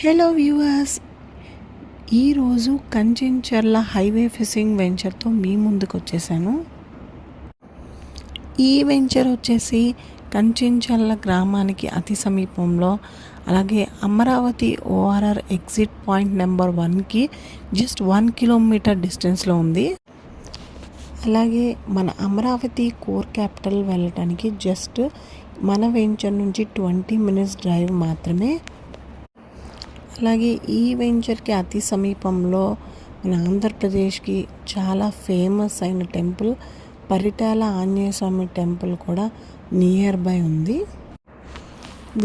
Hello viewers, ఈరోజు కంచెంచర్ల highway fishing వెంచర్తో మీ ముందుకు వచ్చేసాను. ఈ వెంచర్ వచ్చేసి కంచెంచర్ల గ్రామానికి అతి సమీపంలో, అలాగే Amaravati ORR exit point number 1కి జస్ట్ 1 కిలోమీటర్ డిస్టెన్స్లో ఉంది. అలాగే మన అమరావతి కోర్ క్యాపిటల్ వెళ్ళటానికి జస్ట్ మన వెంచర్ నుంచి 20 మినిట్స్ డ్రైవ్ మాత్రమే. అలాగే ఈ వెంచర్కి అతి సమీపంలో మన ఆంధ్రప్రదేశ్కి చాలా ఫేమస్ అయిన టెంపుల్ పరిటాల ఆంజనేయ స్వామి టెంపుల్ కూడా నియర్ బై ఉంది.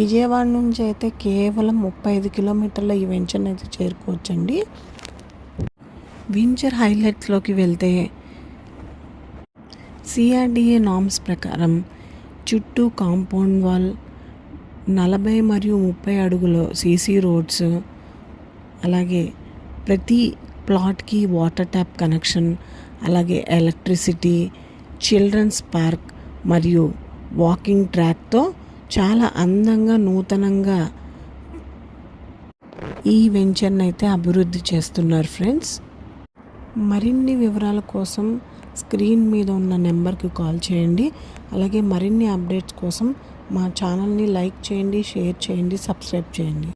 విజయవాడ నుంచి అయితే కేవలం 35 కిలోమీటర్ల ఈ వెంచర్ని అయితే చేరుకోవచ్చండి. వెంచర్ హైలైట్స్లోకి వెళ్తే సిఆర్డిఏ నామ్స్ ప్రకారం చుట్టూ కాంపౌండ్ వాల్, 40 మరియు 30 అడుగుల సీసీ రోడ్స్, అలాగే ప్రతి ప్లాట్కి వాటర్ ట్యాప్ కనెక్షన్, అలాగే ఎలక్ట్రిసిటీ, చిల్డ్రన్స్ పార్క్ మరియు వాకింగ్ ట్రాక్తో చాలా అందంగా నూతనంగా ఈ వెంచర్ని అయితే అభివృద్ధి చేస్తున్నారు ఫ్రెండ్స్. మరిన్ని వివరాల కోసం స్క్రీన్ మీద ఉన్న నెంబర్కి కాల్ చేయండి. అలాగే మరిన్ని అప్డేట్స్ కోసం మా ఛానల్ని లైక్ చేయండి, షేర్ చేయండి, సబ్స్క్రైబ్ చేయండి.